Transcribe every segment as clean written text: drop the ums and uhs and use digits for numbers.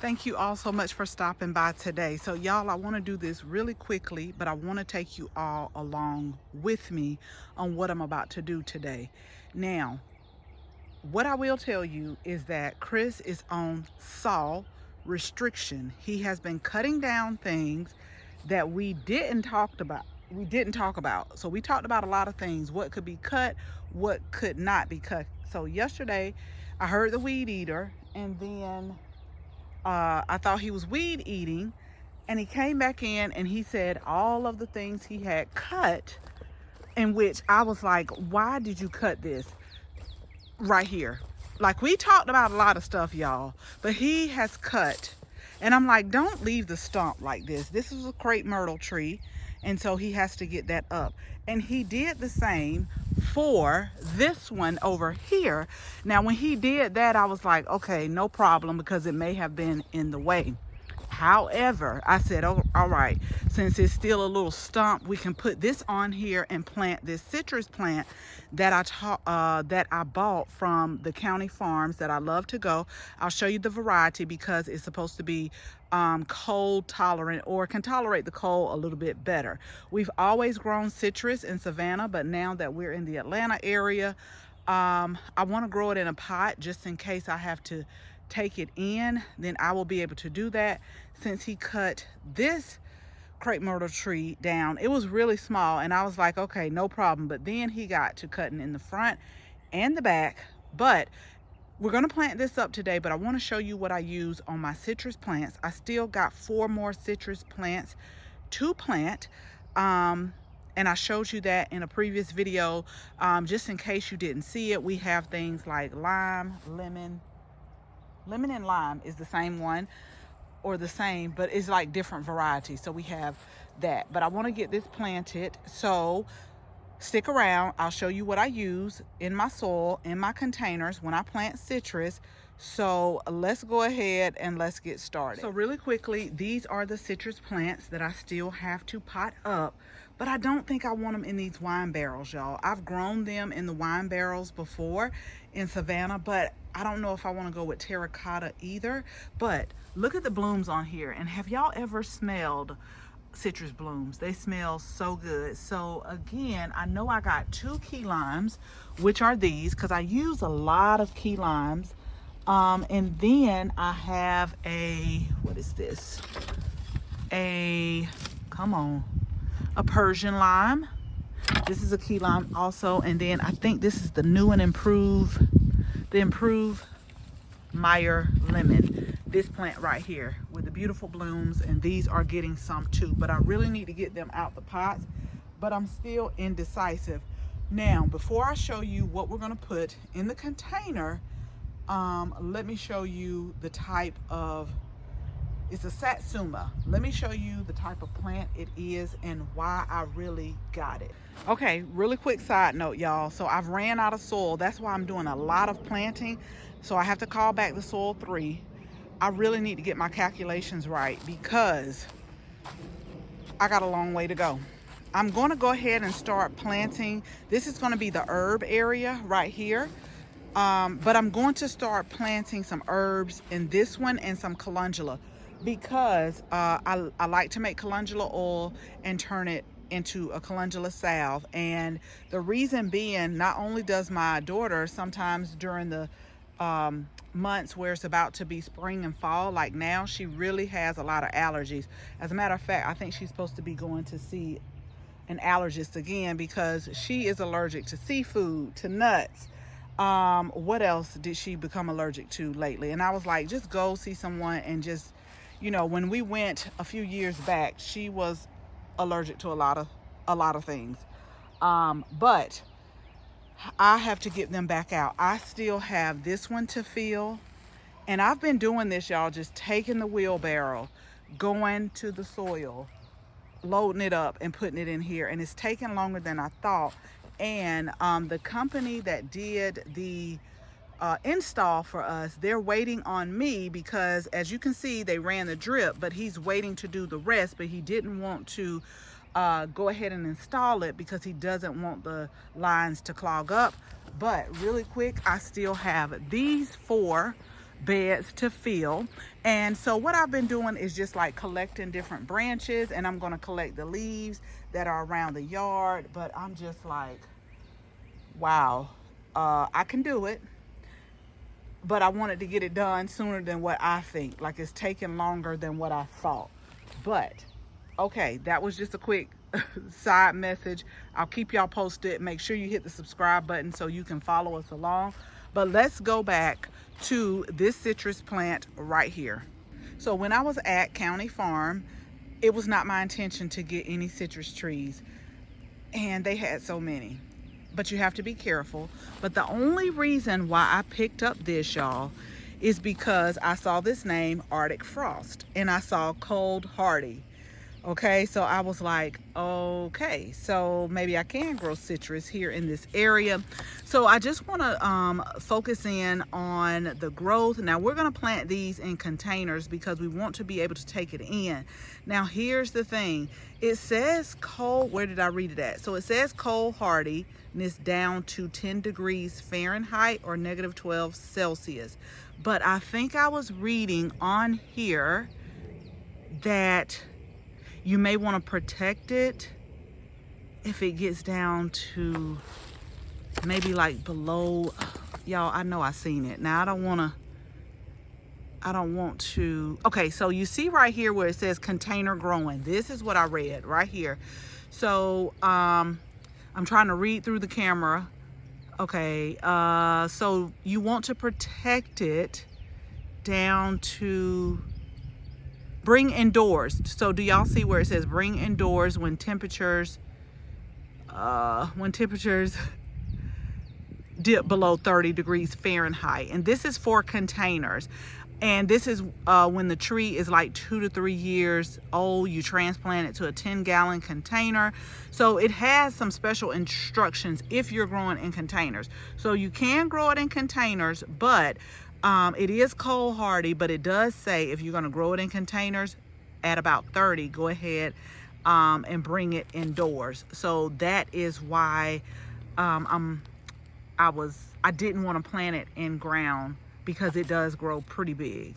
Thank you all so much for stopping by today. So y'all, I want to do this really quickly, but I want to take you all along with me on what I'm about to do today. Now, what I will tell you is that Chris is on saw restriction. He has been cutting down things that we didn't talk about. So we talked about a lot of things, what could be cut, what could not be cut. So yesterday I heard the weed eater, and then I thought he was weed eating, and he came back in and he said all of the things he had cut, in which I was like, why did you cut this right here? Like, we talked about a lot of stuff, y'all, but he has cut, and I'm like, don't leave the stump like this. This is a crepe myrtle tree, and so he has to get that up. And he did the same for this one over here. Now, when he did that, I was like, okay, no problem, because it may have been in the way. However, I said, oh, all right, since it's still a little stump, we can put this on here and plant this citrus plant that I bought from the county farms that I love to go. I'll show you the variety because it's supposed to be cold tolerant, or can tolerate the cold a little bit better. We've always grown citrus in Savannah, but now that we're in the Atlanta area, I want to grow it in a pot just in case I have to take it in. Then I will be able to do that. Since he cut this crepe myrtle tree down, it was really small, and I was like, okay, no problem. But then he got to cutting in the front and the back. But we're going to plant this up today, but I want to show you what I use on my citrus plants. I still got 4 more citrus plants to plant, and I showed you that in a previous video. Just in case you didn't see it, we have things like lime, lemon and lime is the same one, or the same, but it's like different varieties. So we have that, but I want to get this planted, so stick around. I'll show you what I use in my soil, in my containers when I plant citrus. So let's go ahead and let's get started. So really quickly, these are the citrus plants that I still have to pot up, but I don't think I want them in these wine barrels, y'all. I've grown them in the wine barrels before in Savannah, but I don't know if I want to go with terracotta either. But look at the blooms on here, and have y'all ever smelled citrus blooms? They smell so good. So again, I know I got 2 key limes, which are these, because I use a lot of key limes. And then I have a, what is this? A Persian lime. This is a key lime also. And then I think this is the new and improved Meyer lemon. This plant right here with the beautiful blooms, and these are getting some too, but I really need to get them out the pots, but I'm still indecisive. Now, before I show you what we're going to put in the container, let me show you the type of, it's a satsuma. Let me show you the type of plant it is and why I really got it. Okay, really quick side note, y'all. So I've ran out of soil. That's why I'm doing a lot of planting. So I have to call back the soil 3. I really need to get my calculations right because I got a long way to go. I'm going to go ahead and start planting. This is going to be the herb area right here. But I'm going to start planting some herbs in this one and some calendula, because I like to make calendula oil and turn it into a calendula salve. And the reason being, not only does my daughter sometimes during the months where it's about to be spring and fall, like now, she really has a lot of allergies. As a matter of fact, I think she's supposed to be going to see an allergist again because she is allergic to seafood, to nuts. What else did she become allergic to lately? And I was like, just go see someone. And just, you know, when we went a few years back, she was allergic to a lot of things. But I have to get them back out. I still have this one to fill, and I've been doing this, y'all, just taking the wheelbarrow, going to the soil, loading it up and putting it in here, and it's taking longer than I thought. And the company that did the install for us, they're waiting on me because, as you can see, they ran the drip, but he's waiting to do the rest. But he didn't want to go ahead and install it because he doesn't want the lines to clog up. But really quick, I still have these 4 beds to fill. And so what I've been doing is just like collecting different branches, and I'm going to collect the leaves that are around the yard. But I'm just like, wow, I can do it. But I wanted to get it done sooner than what I think. Like, it's taking longer than what I thought. But okay, that was just a quick side message. I'll keep y'all posted. Make sure you hit the subscribe button so you can follow us along. But let's go back to this citrus plant right here. So when I was at County Farm, it was not my intention to get any citrus trees, and they had so many. But you have to be careful. But the only reason why I picked up this, y'all, is because I saw this name, Arctic Frost, and I saw cold hardy. Okay, so I was like, okay, so maybe I can grow citrus here in this area. So I just want to focus in on the growth. Now we're going to plant these in containers because we want to be able to take it in. Now here's the thing. It says cold, where did I read it at? So it says cold hardy, and it's down to 10 degrees Fahrenheit or -12 Celsius. But I think I was reading on here that you may want to protect it if it gets down to maybe like below, y'all, I know I seen it. Now I don't want to, okay, so you see right here where it says container growing. This is what I read right here. So I'm trying to read through the camera. Okay, so you want to protect it down to bring indoors. So do y'all see where it says bring indoors when temperatures dip below 30 degrees Fahrenheit? And this is for containers. And this is when the tree is like 2 to 3 years old, you transplant it to a 10-gallon container. So it has some special instructions if you're growing in containers. So you can grow it in containers, but it is cold hardy, but it does say if you're going to grow it in containers at about 30, go ahead and bring it indoors. So that is why I didn't want to plant it in ground, because it does grow pretty big,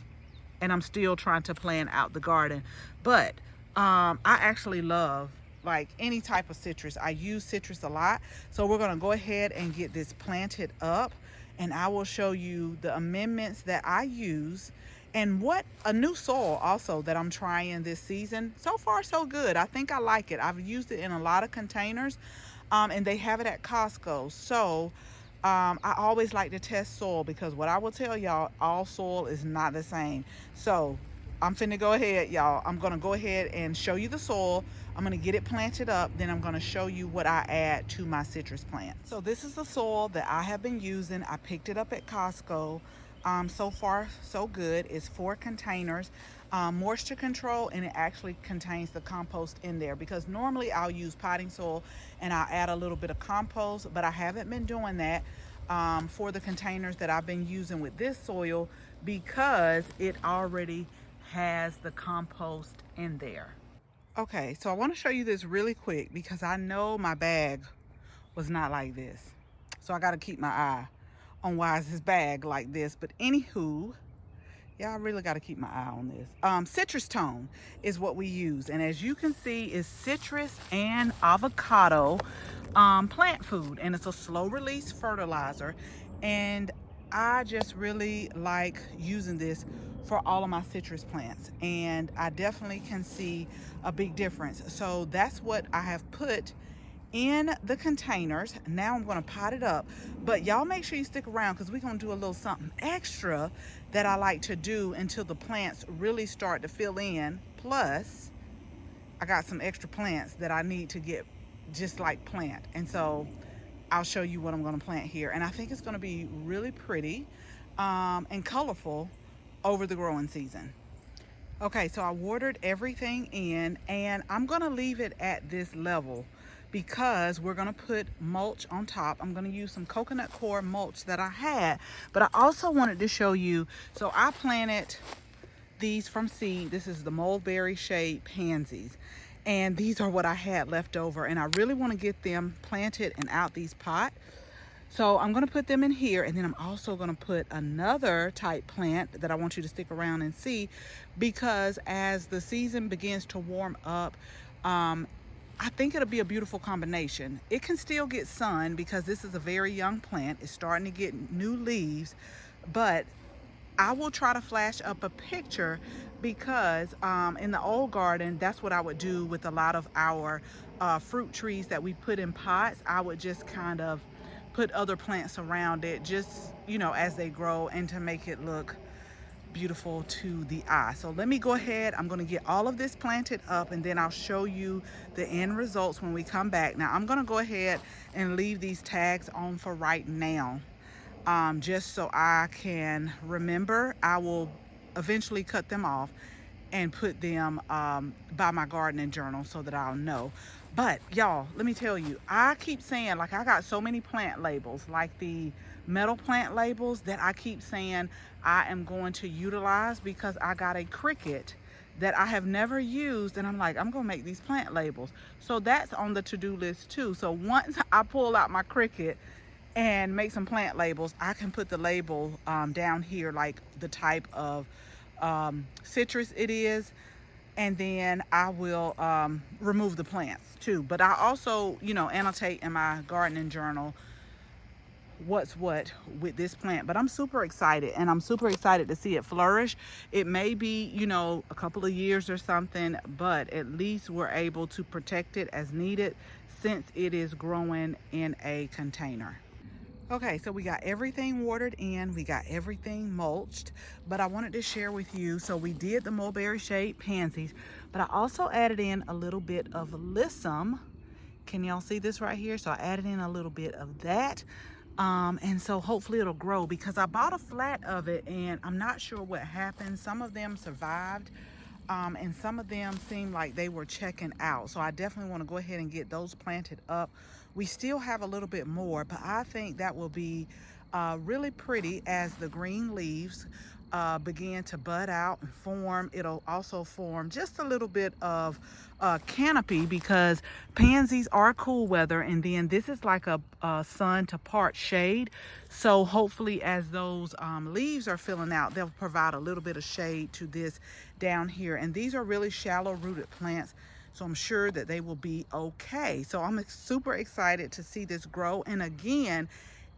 and I'm still trying to plan out the garden. But I actually love like any type of citrus. I use citrus a lot, so we're going to go ahead and get this planted up, and I will show you the amendments that I use and what a new soil also that I'm trying this season. So far so good. I think I like it. I've used it in a lot of containers, and they have it at Costco. So I always like to test soil, because what I will tell y'all, all soil is not the same. So I'm finna go ahead, y'all. I'm gonna go ahead and show you the soil. I'm gonna get it planted up, then I'm gonna show you what I add to my citrus plants. So this is the soil that I have been using. I picked it up at Costco. So far so good. It's 4 containers. Moisture control, and it actually contains the compost in there, because normally I'll use potting soil and I'll add a little bit of compost, but I haven't been doing that for the containers that I've been using with this soil, because it already has the compost in there. Okay, so I want to show you this really quick, because I know my bag was not like this, so I got to keep my eye on why is this bag like this. But anywho, yeah, I really got to keep my eye on this. Citrus tone is what we use, and as you can see, is citrus and avocado plant food, and it's a slow release fertilizer, and I just really like using this for all of my citrus plants, and I definitely can see a big difference. So that's what I have put in the containers. Now I'm going to pot it up, but y'all make sure you stick around, because we're going to do a little something extra that I like to do until the plants really start to fill in. Plus I got some extra plants that I need to get just like plant, and so I'll show you what I'm going to plant here, and I think it's going to be really pretty and colorful over the growing season. Okay, so I watered everything in, and I'm going to leave it at this level because we're going to put mulch on top. I'm going to use some coconut coir mulch that I had, but I also wanted to show you, so I planted these from seed. This is the mulberry shade pansies, and these are what I had left over, and I really want to get them planted and out these pots. So I'm gonna put them in here, and then I'm also gonna put another type plant that I want you to stick around and see, because as the season begins to warm up, I think it'll be a beautiful combination. It can still get sun because this is a very young plant. It's starting to get new leaves, but I will try to flash up a picture because in the old garden, that's what I would do with a lot of our fruit trees that we put in pots. I would just kind of put other plants around it, just, you know, as they grow, and to make it look beautiful to the eye. So let me go ahead. I'm going to get all of this planted up, and then I'll show you the end results when we come back. Now I'm going to go ahead and leave these tags on for right now, just so I can remember. I will eventually cut them off and put them by my gardening journal so that I'll know. But y'all, let me tell you, I keep saying, like, I got so many plant labels, like the metal plant labels, that I keep saying I am going to utilize, because I got a cricket that I have never used, and I'm like, I'm gonna make these plant labels. So that's on the to-do list too. So once I pull out my cricket and make some plant labels, I can put the label down here, like the type of citrus it is, and then I will remove the plants too. But I also, you know, annotate in my gardening journal what's what with this plant. But I'm super excited, and I'm super excited to see it flourish. It may be, you know, a couple of years or something, but at least we're able to protect it as needed since it is growing in a container. Okay, so we got everything watered in, we got everything mulched, but I wanted to share with you, so we did the mulberry shade pansies, but I also added in a little bit of lissum. Can y'all see this right here? So I added in a little bit of that, and so hopefully it'll grow, because I bought a flat of it and I'm not sure what happened. Some of them survived, and some of them seemed like they were checking out. So I definitely want to go ahead and get those planted up. We still have a little bit more, but I think that will be really pretty as the green leaves begin to bud out and form. It'll also form just a little bit of canopy, because pansies are cool weather, and then this is like a sun to part shade. So hopefully as those leaves are filling out, they'll provide a little bit of shade to this down here. And these are really shallow rooted plants, so I'm sure that they will be okay. So I'm super excited to see this grow. And again,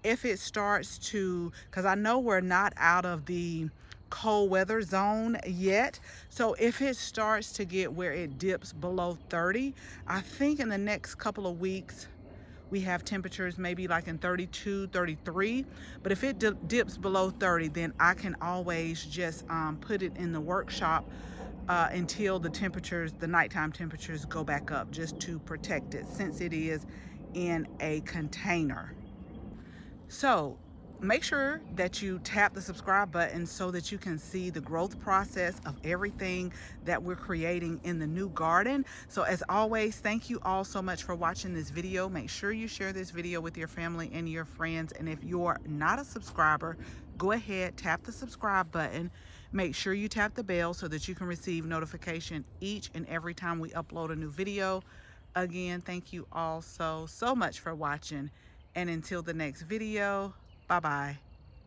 if it starts to, because I know we're not out of the cold weather zone yet, so if it starts to get where it dips below 30, I think in the next couple of weeks we have temperatures maybe like in 32, 33. But if it dips below 30, then I can always just put it in the workshop until the temperatures, the nighttime temperatures, go back up, just to protect it, since it is in a container. So make sure that you tap the subscribe button so that you can see the growth process of everything that we're creating in the new garden. So as always, thank you all so much for watching this video. Make sure you share this video with your family and your friends. And if you're not a subscriber, go ahead, tap the subscribe button. Make sure you tap the bell so that you can receive notification each and every time we upload a new video. Again, thank you all so much for watching. And until the next video, bye-bye.